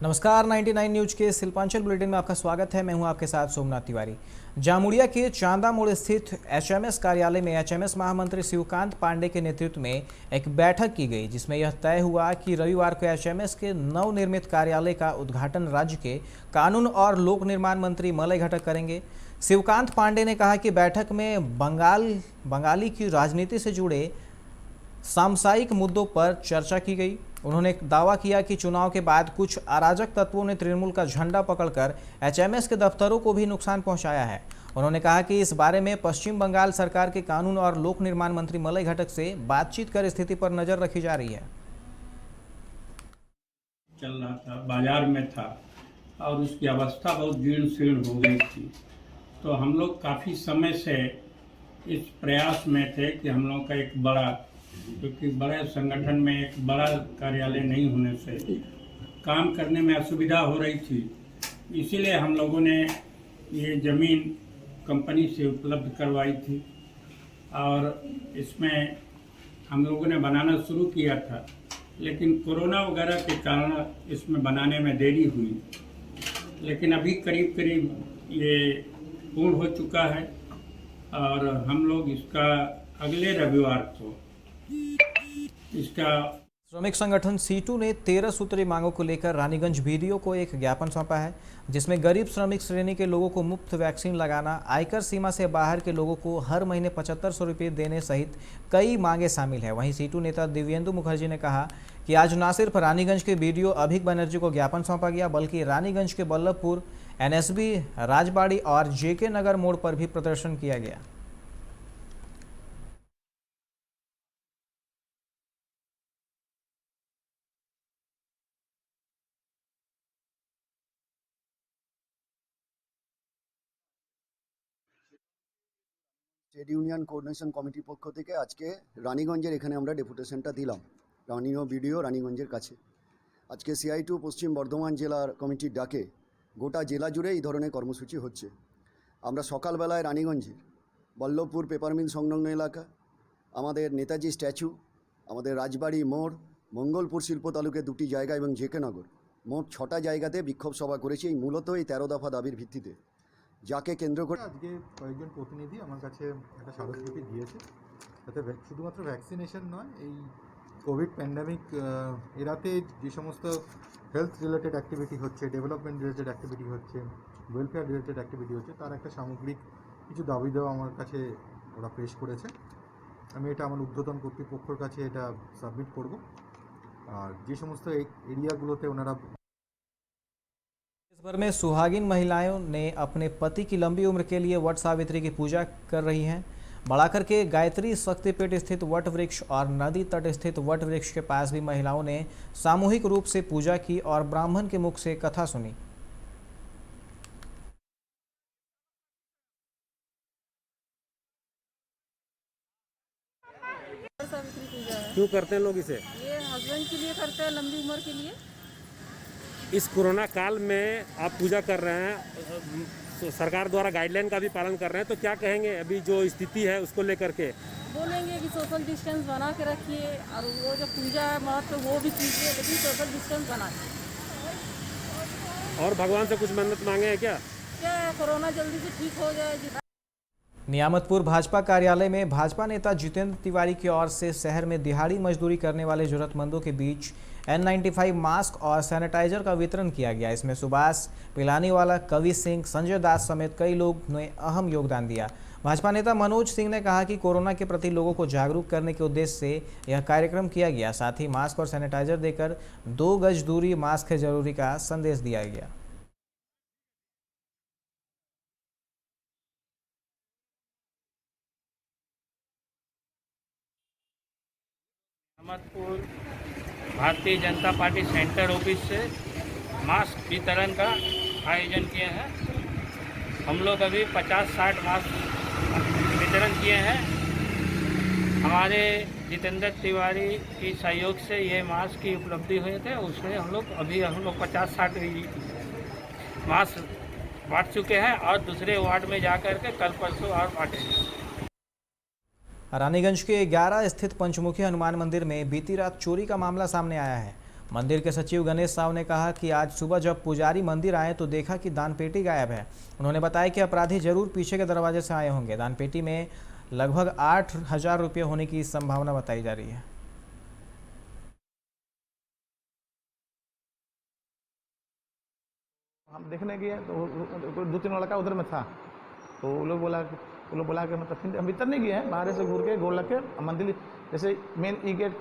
नमस्कार, 99 न्यूज के शिल्पांचल बुलेटिन में आपका स्वागत है। मैं हूं आपके साथ सोमनाथ तिवारी। जामुड़िया के चांदा मोड़ स्थित एचएमएस कार्यालय में एचएमएस महामंत्री शिवकांत पांडे के नेतृत्व में एक बैठक की गई, जिसमें यह तय हुआ कि रविवार को एचएमएस के नवनिर्मित कार्यालय का उद्घाटन राज्य के कानून और लोक निर्माण मंत्री मलय घटक करेंगे। शिवकांत पांडे ने कहा कि बैठक में बंगाली की राजनीति से जुड़े सामुदायिक मुद्दों पर चर्चा की गई। उन्होंने दावा किया कि चुनाव के बाद कुछ अराजक तत्वों ने तृणमूल का झंडा पकड़कर एचएमएस के दफ्तरों को भी नुकसान पहुंचाया है। उन्होंने कहा कि इस बारे में पश्चिम बंगाल सरकार के कानून और लोक निर्माण मंत्री मलय घटक से बातचीत कर स्थिति पर नजर रखी जा रही है। चल रहा था, बाजार में था और उसकी अवस्था बहुत जीर्ण शीर्ण हो गई थी। तो हम लोग काफ़ी समय से इस प्रयास में थे कि हम लोग का एक बड़ा, क्योंकि बड़े संगठन में एक बड़ा कार्यालय नहीं होने से काम करने में असुविधा हो रही थी। इसीलिए हम लोगों ने ये ज़मीन कंपनी से उपलब्ध करवाई थी और इसमें हम लोगों ने बनाना शुरू किया था, लेकिन कोरोना वगैरह के कारण इसमें बनाने में देरी हुई। लेकिन अभी करीब करीब ये पूर्ण हो चुका है और हम लोग इसका अगले रविवार को इसका श्रमिक संगठन सीटू ने 13 सूत्री मांगों को लेकर रानीगंज बीडीओ को एक ज्ञापन सौंपा है, जिसमें गरीब श्रमिक श्रेणी के लोगों को मुफ्त वैक्सीन लगाना, आयकर सीमा से बाहर के लोगों को हर महीने 7500 रुपये देने सहित कई मांगे शामिल है। वहीं सीटू नेता दिव्येंदु मुखर्जी ने कहा कि आज न सिर्फ रानीगंज के बीडीओ अभिक बनर्जी को ज्ञापन सौंपा गया, बल्कि रानीगंज के बल्लभपुर, एनएसबी, राजबाड़ी और जेके नगर मोड़ पर भी प्रदर्शन किया गया। ট্রেড ইউনিয়ন কোঅর্ডিনেশন কমিটির পক্ষ থেকে আজকে রানীগঞ্জের এখানে আমরা ডেপুটেশনটা দিলাম রানীয় বিডিও রানীগঞ্জের কাছে। আজকে সিআই2 পশ্চিম বর্ধমান জেলার কমিটির ডাকে গোটা জেলা জুড়ে এই ধরনের কর্মসূচি হচ্ছে। আমরা সকালবেলায় রানীগঞ্জের বল্লভপুর পেপার মিল সংলগ্ন এলাকা, আমাদের নেতাজি স্ট্যাচু, আমাদের রাজবাড়ি মোড়, মঙ্গলপুর শিল্প তালুকের 2টি জায়গা এবং জেকে নগর, মোট 6টা জায়গাতে বিক্ষোভ সভা করেছি। এই মূলত এই 13 দফা দাবির ভিত্তিতে, যাকে কেন্দ্র করে আজকে কয়েকজন প্রতিনিধি আমার কাছে একটা স্মারকলিপি দিয়েছে। তাতে শুধুমাত্র ভ্যাকসিনেশন নয়, এই কোভিড প্যান্ডামিক এরাতে যে সমস্ত হেলথ রিলেটেড অ্যাক্টিভিটি হচ্ছে, ডেভেলপমেন্ট রিলেটেড অ্যাক্টিভিটি হচ্ছে, ওয়েলফেয়ার রিলেটেড অ্যাক্টিভিটি হচ্ছে, তার একটা সামগ্রিক কিছু দাবি দেওয়া আমার কাছে ওরা পেশ করেছে। আমি এটা আমার ঊর্ধ্বতন কর্তৃপক্ষের কাছে এটা সাবমিট করব। আর যে সমস্ত এরিয়াগুলোতে ওনারা देश भर में सुहागिन महिलाओं ने अपने पति की लंबी उम्र के लिए वट सावित्री की पूजा कर रही हैं। बड़ाकर के गायत्री शक्तिपीठ स्थित वट वृक्ष और नदी तट स्थित वट वृक्ष के पास भी महिलाओं ने सामूहिक रूप से पूजा की और ब्राह्मण के मुख से कथा सुनी। सावित्री पूजा है। क्यों करते हैं लोग इसे? ये हस्बैंड के लिए करते हैं, लंबी उम्र के लिए। इस कोरोना काल में आप पूजा कर रहे हैं, सरकार द्वारा गाइडलाइन का भी पालन कर रहे हैं, तो क्या कहेंगे अभी जो स्थिति है उसको लेकर के? बोलेंगे कि सोशल डिस्टेंस बना के रखिए और वो जो पूजा है महत्व वो भी कीजिए, लेकिन सोशल डिस्टेंस बना के। और भगवान से कुछ मन्नत मांगे हैं क्या? क्या कोरोना जल्दी से ठीक हो जाए। नियामतपुर भाजपा कार्यालय में भाजपा नेता जितेंद्र तिवारी की ओर से शहर में दिहाड़ी मजदूरी करने वाले जरूरतमंदों के बीच N95 मास्क और सैनिटाइजर का वितरण किया गया। इसमें सुभाष पिलानीवाला, कवि सिंह, संजय दास समेत कई लोग ने अहम योगदान दिया। भाजपा नेता मनोज सिंह ने कहा कि कोरोना के प्रति लोगों को जागरूक करने के उद्देश्य से यह कार्यक्रम किया गया। साथ ही मास्क और सैनिटाइजर देकर 2 गज दूरी, मास्क है जरूरी का संदेश दिया गया। Niyamatpur Bharatiya Janata party centre office से मास्क वितरण का आयोजन किए हैं। हम लोग अभी 50-60 मास्क वितरण किए हैं। हमारे जितेंद्र तिवारी की सहयोग से ये मास्क की उपलब्धि हुए थे, उसमें हम लोग 50-60 मास्क बांट चुके हैं और दूसरे वार्ड में जाकर के कल परसों और बांटेंगे। रानीगंज के 11 स्थित पंचमुखी हनुमान मंदिर में बीती रात चोरी का मामला सामने आया है। मंदिर के सचिव गणेश साव ने कहा कि आज सुबह जब पुजारी मंदिर आए तो देखा कि दान पेटी गायब है। उन्होंने बताया कि अपराधी जरूर पीछे के दरवाजे से आए होंगे। दान पेटी में लगभग 8,000 रुपये होने की संभावना बताई जा रही है। हम देखने गए तो 2-3 लड़का उधर में था, तो वो लोग बोला कि मतलब फिर हम भीतर नहीं गए हैं, बाहर से घूर के गोल लग के मंदिर जैसे मेन ई गेट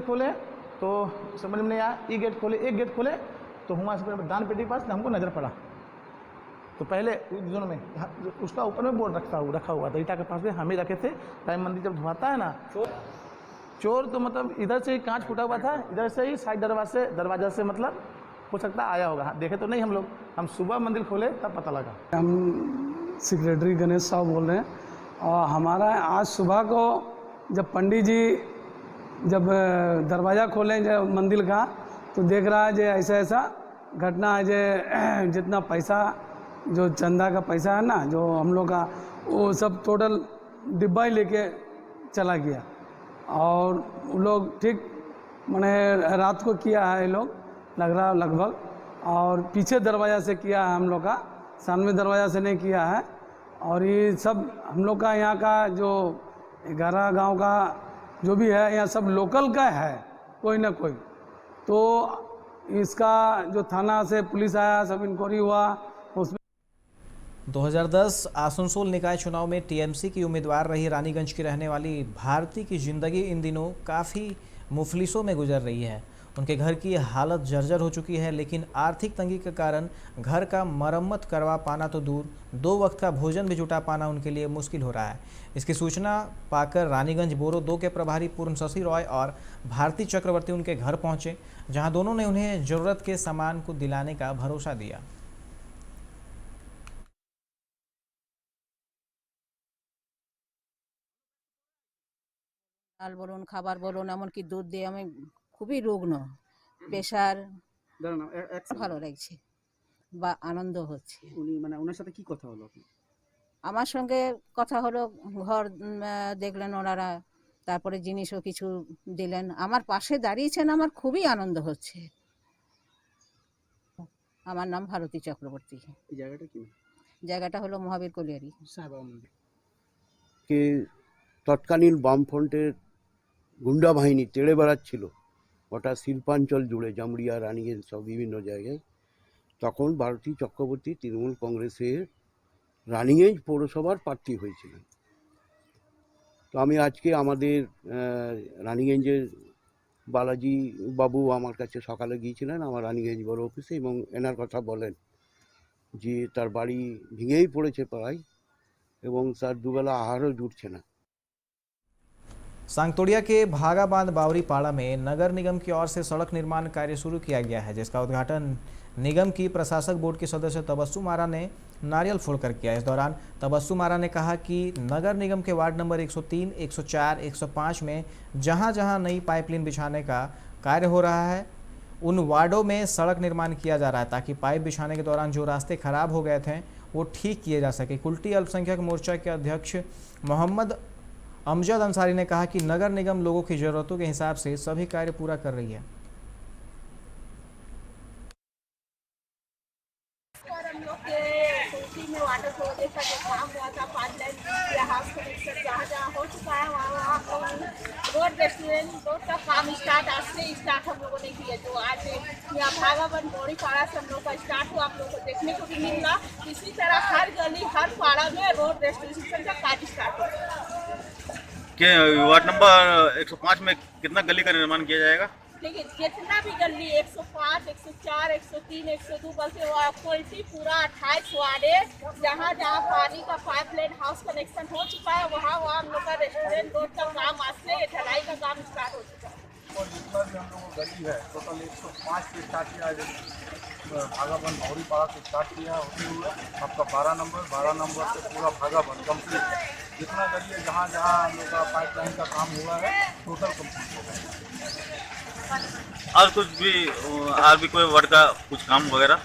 खोले तो समझ में नहीं आया। एक गेट खोले तो वहाँ से दान पेटी के पास हमको नजर पड़ा। तो पहले जोन में उसका ऊपर में बोर्ड रखा हुआ था, ईटा के पास में हम ही रखे थे। टाइम मंदिर जब धुआता है ना, चोर तो मतलब इधर से ही कांच फूटा हुआ था, इधर से ही साइड दरवाजा से मतलब हो सकता आया होगा। देखे तो नहीं हम लोग, हम सुबह मंदिर खोले तब पता लगा। हम सेक्रेटरी गणेश साहब बोल रहे हैं, और हमारा आज सुबह को जब पंडित जी जब दरवाज़ा खोलें जब मंदिर का, तो देख रहा है जो ऐसा घटना है जो जितना पैसा जो चंदा का पैसा है ना जो हम लोग का, वो सब टोटल डिब्बा ही लेके चला गया। और वो लोग ठीक मैंने रात को किया है, ये लोग लग रहा लगभग, और पीछे दरवाज़ा से किया है हम लोग का, सामने दरवाज़ा से नहीं किया है। और ये सब हम लोग का यहाँ का जो 11 गांव का जो भी है, यहाँ सब लोकल का है कोई ना कोई। तो इसका जो थाना से पुलिस आया, सब इंक्वायरी हुआ उसमें। 2010 आसनसोल निकाय चुनाव में टीएमसी की उम्मीदवार रही रानीगंज की रहने वाली भारती की जिंदगी इन दिनों काफ़ी मुफलिसों में गुजर रही है। उनके घर की हालत जर्जर हो चुकी है, लेकिन आर्थिक तंगी के कारण घर का मरम्मत करवा पाना तो दूर, 2 वक्त का भोजन भी जुटा पाना उनके लिए मुश्किल हो रहा है। इसकी सूचना पाकर रानीगंज बोरो 2 के प्रभारी पूर्ण शशि रॉय और भारती चक्रवर्ती उनके घर पहुंचे, जहां दोनों ने उन्हें जरूरत के सामान को दिलाने का भरोसा दिया। ডাল বলুন, খাবার বলুন, এমনকি দুধ দিয়ে আমি খুবই রুগ্ন, প্রেশার ভালো লাগছে বা আনন্দ হচ্ছে। উনি মানে ওনার সাথে কি কথা হলো আপনার? আমার সঙ্গে কথা হলো, ঘর দেখলেন ওনারা, তারপরে জিনিসও কিছু দিলেন, আমার পাশে দাঁড়িয়েছেন, আমার খুবই আনন্দ হচ্ছে। আমার নাম ভারতী চক্রবর্তী। এই জায়গাটা কি? জায়গাটা হলো মহাবীর কলিয়ারি সাহেবা মন্দির। কে তৎকালীন বামফ্রন্টের গুন্ডা বাহিনী তেড়ে বেড়াচ্ছিল গোটা শিল্পাঞ্চল জুড়ে, জামুড়িয়া, রানীগঞ্জ সব বিভিন্ন জায়গায়। তখন ভারতী চক্রবর্তী তৃণমূল কংগ্রেসের রানীগঞ্জ পৌরসভার প্রার্থী হয়েছিলেন। তো আমি আজকে আমাদের রানীগঞ্জের বালাজি বাবু আমার কাছে সকালে গিয়েছিলেন আমার রানীগঞ্জ বড় অফিসে, এবং এনার কথা বলেন যে তার বাড়ি ভেঙেই পড়েছে প্রায়, এবং তার দুবেলা আহারও জুটছে না। सांगतोड़िया के भागाबांध बावरी पाड़ा में नगर निगम की ओर से सड़क निर्माण कार्य शुरू किया गया है, जिसका उद्घाटन निगम की प्रशासक बोर्ड के सदस्य तबस्सुम आरा ने नारियल फोड़कर किया। इस दौरान तबस्सुम आरा ने कहा कि नगर निगम के वार्ड नंबर 103, 104, 105 में जहां जहां नई पाइपलाइन बिछाने का कार्य हो रहा है, उन वार्डों में सड़क निर्माण किया जा रहा है, ताकि पाइप बिछाने के दौरान जो रास्ते खराब हो गए थे वो ठीक किए जा सके। कुल्टी अल्पसंख्यक मोर्चा के अध्यक्ष मोहम्मद अमजद अंसारी ने कहा कि नगर निगम लोगों की ज़रूरतों के हिसाब से सभी कार्य पूरा कर रही है। हम लोग के कुल्टी में वाटर प्रोजेक्ट का जो काम हुआ था, पाइपलाइन हाउस कनेक्शन जहाँ जहाँ हो चुका है वहाँ हम लोग रोड रेस्टोरेंट रोड का काम आज से स्टार्ट हम लोगों ने किया। जो आज यहाँ भागाबंद बौरी पाड़ा से हम लोग का स्टार्ट हुआ, आप लोग को देखने को भी मिल रहा। इसी तरह हर गली हर पाड़ा में रोड रेस्टोरेशन का कार्य स्टार्ट होगा। के वार्ड नंबर 105 में कितना गली का निर्माण किया जाएगा? देखिए जितना भी गली 105, 104, 103, 102 बल्कि क्वालिटी पूरा 28 वार्ड है, जहाँ जहाँ पानी का पाइपलाइन हाउस कनेक्शन हो चुका है वहाँ वहाँ हम लोग का रेस्टोरेंट रोड का काम आज से ढलाई का काम स्टार्ट हो चुका है। और जितना भी हम लोगों को गली है टोटल 105 से स्टार्ट किया है, भागाबंद भौरी पाड़ा से स्टार्ट किया होते हुए आपका 12 नंबर से पूरा भागाबंद कंप्लीट है। जितना गली है जहाँ जहाँ हम लोग का पाइपलाइन का काम हुआ है टोटल कंप्लीट हो गया। आज भी कोई वर्ड का कुछ काम वगैरह?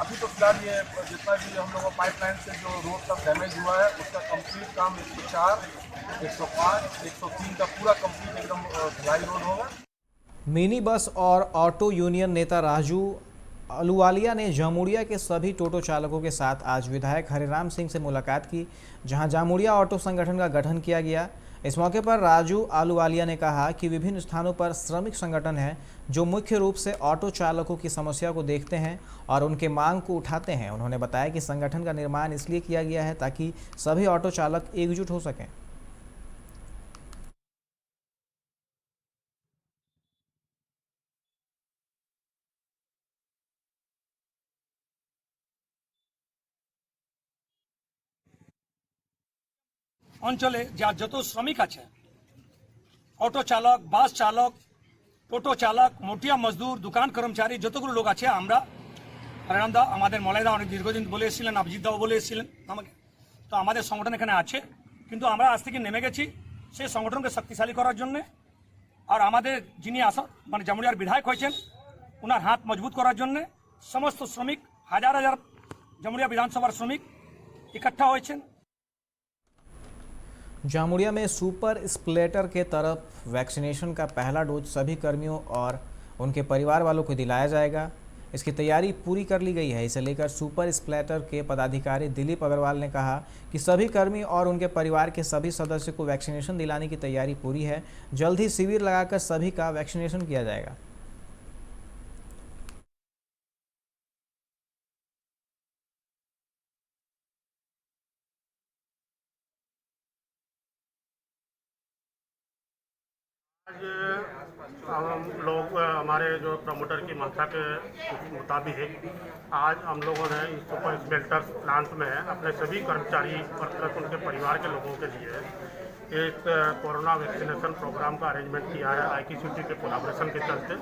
अभी तो फिलहाल ये जितना भी हम लोग का पाइपलाइन से जो रोड का डैमेज हुआ है उसका कंप्लीट काम 104, 105, 103 का पूरा कंप्लीट एकदम ढलाई रोड होगा। मिनी बस और ऑटो यूनियन नेता राजू अलूवालिया ने जामुड़िया के सभी टोटो चालकों के साथ आज विधायक हरिराम सिंह से मुलाकात की, जहां जामुड़िया ऑटो संगठन का गठन किया गया। इस मौके पर राजू अलूवालिया ने कहा कि विभिन्न स्थानों पर श्रमिक संगठन हैं जो मुख्य रूप से ऑटो चालकों की समस्या को देखते हैं और उनके मांग को उठाते हैं। उन्होंने बताया कि संगठन का निर्माण इसलिए किया गया है ताकि सभी ऑटो चालक एकजुट हो सकें। অঞ্চলে যার যত শ্রমিক আছে, অটো চালক, বাস চালক, টোটো চালক, মটিয়া মজদুর, দোকান কর্মচারী যতগুলো লোক আছে, আমরা হরিরামদা, আমাদের মলাইদা অনেক দীর্ঘদিন বলে এসেছিলেন, অভিজিৎদাও বলে এসেছিলেন আমাকে, তো আমাদের সংগঠন এখানে আছে। কিন্তু আমরা আজ থেকে নেমে গেছি সেই সংগঠনকে শক্তিশালী করার জন্য। আর আমাদের যিনি মানে জামুড়িয়ার বিধায়ক হয়েছেন, ওনার হাত মজবুত করার জন্য সমস্ত শ্রমিক, হাজার হাজার জামুড়িয়া বিধানসভার শ্রমিক ইকट्ठा হয়েছেন। जामुड़िया में सुपर स्प्लेटर के तरफ वैक्सीनेशन का पहला डोज सभी कर्मियों और उनके परिवार वालों को दिलाया जाएगा। इसकी तैयारी पूरी कर ली गई है। इसे लेकर सुपर स्प्लेटर के पदाधिकारी दिलीप अग्रवाल ने कहा कि सभी कर्मी और उनके परिवार के सभी सदस्यों को वैक्सीनेशन दिलाने की तैयारी पूरी है। जल्द ही शिविर लगाकर सभी का वैक्सीनेशन किया जाएगा। आज हम लोग हमारे जो प्रमोटर की मंशा के मुताबिक आज हम लोगों ने इस सुपर स्पेल्टर प्लांट में अपने सभी कर्मचारी और प्लस उनके परिवार के लोगों के लिए एक कोरोना वैक्सीनेशन प्रोग्राम का अरेंजमेंट किया है IQCT के कोलाब्रेशन के चलते,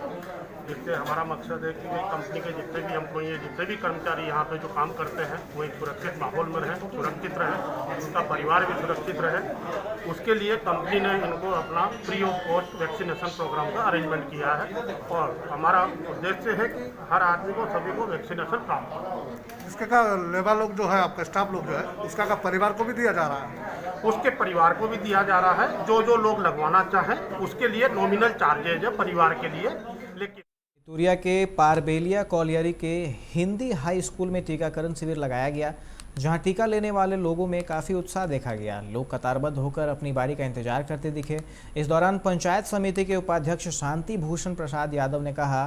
जिससे हमारा मकसद है कि कंपनी के जितने भी एम्प्लॉई हैं, जितने भी कर्मचारी यहाँ पे जो काम करते हैं, वो एक सुरक्षित माहौल में रहें, सुरक्षित रहें, उनका परिवार भी सुरक्षित रहे। उसके लिए कंपनी ने इनको अपना free of cost vaccination programme का अरेंजमेंट किया है और हमारा उद्देश्य है कि हर आदमी को, सभी को वैक्सीनेशन प्राप्त हो। इसके का लेबर लोग जो है, आपका स्टाफ लोग जो है, इसका का परिवार को भी दिया जा रहा है? उसके परिवार को भी दिया जा रहा है। जो लोग लगवाना चाहें उसके लिए नॉमिनल चार्जेज है परिवार के लिए। लेकिन तुरिया के पारबेलिया कॉलियरी के हिंदी हाई स्कूल में टीकाकरण शिविर लगाया गया, जहां टीका लेने वाले लोगों में काफ़ी उत्साह देखा गया। लोग कतारबद्ध होकर अपनी बारी का इंतजार करते दिखे। इस दौरान पंचायत समिति के उपाध्यक्ष शांति भूषण प्रसाद यादव ने कहा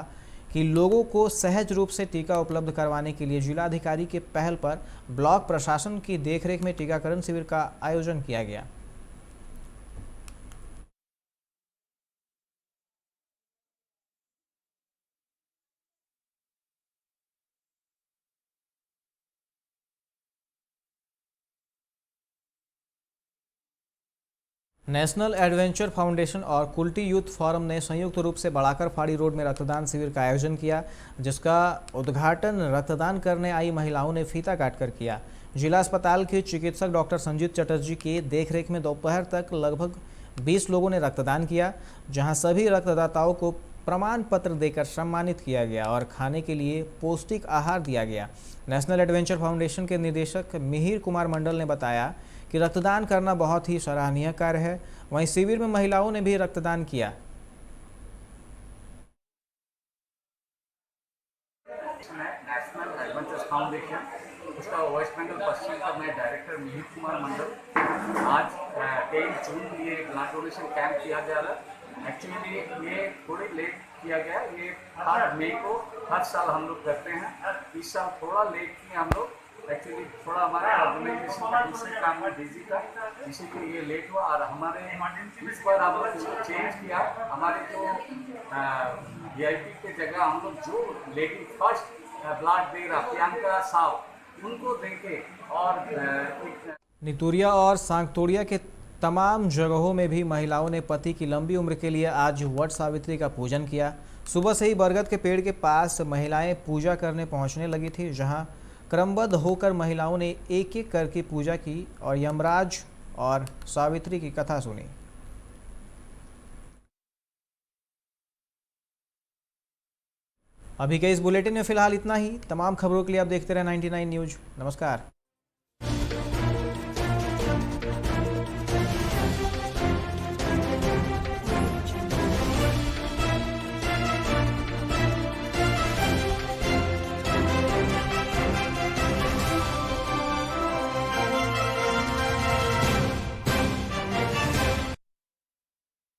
कि लोगों को सहज रूप से टीका उपलब्ध करवाने के लिए जिलाधिकारी के पहल पर ब्लॉक प्रशासन की देखरेख में टीकाकरण शिविर का आयोजन किया गया। नेशनल एडवेंचर फाउंडेशन और कुल्टी यूथ फोरम ने संयुक्त रूप से बड़ाकर फाड़ी रोड में रक्तदान शिविर का आयोजन किया, जिसका उद्घाटन रक्तदान करने आई महिलाओं ने फीता काटकर किया। जिला अस्पताल के चिकित्सक डॉक्टर संजीत चटर्जी की देखरेख में दोपहर तक लगभग 20 लोगों ने रक्तदान किया, जहां सभी रक्तदाताओं को प्रमाण पत्र देकर सम्मानित किया गया और खाने के लिए पौष्टिक आहार दिया गया। नेशनल एडवेंचर फाउंडेशन के निदेशक मिहिर कुमार मंडल ने बताया कि रक्तदान करना बहुत ही सराहनीय कार्य है। वहीं शिविर में महिलाओं ने भी रक्तदान किया। नेशनल एडवेंचर फाउंडेशन, उसका वेस्ट बंगाल पश्चिम का मैं डायरेक्टर मिहिर कुमार मंडल। आज 23 जून के लिए ब्लड डोनेशन कैंप किया जा रहा है। एक्चुअली ये थोड़ी लेट किया गया, ये 8 मई को हर साल हम लोग करते हैं। इस साल थोड़ा लेट किए हम लोग, एक्चुअली थोड़ा हमारे ऑर्गेनाइजेशन का दूसरे काम में बिजी था, इसी के लिए लेट हुआ। और हमारे इस बार हम लोग चेंज किया, हमारे जो VIP के जगह हम लोग जो लेडी फर्स्ट ब्लड दे रहा प्रियंका साहब, उनको देके और नितुरिया और सांगतोड़िया के तमाम जगहों में भी महिलाओं ने पति की लंबी उम्र के लिए आज वट सावित्री का पूजन किया। सुबह से ही बरगद के पेड़ के पास महिलाएं पूजा करने पहुंचने लगी थी, जहां क्रमबद्ध होकर महिलाओं ने एक एक करके पूजा की और यमराज और सावित्री की कथा सुनी। अभी के इस बुलेटिन में फिलहाल इतना ही। तमाम खबरों के लिए आप देखते रहे 99 न्यूज़। नमस्कार।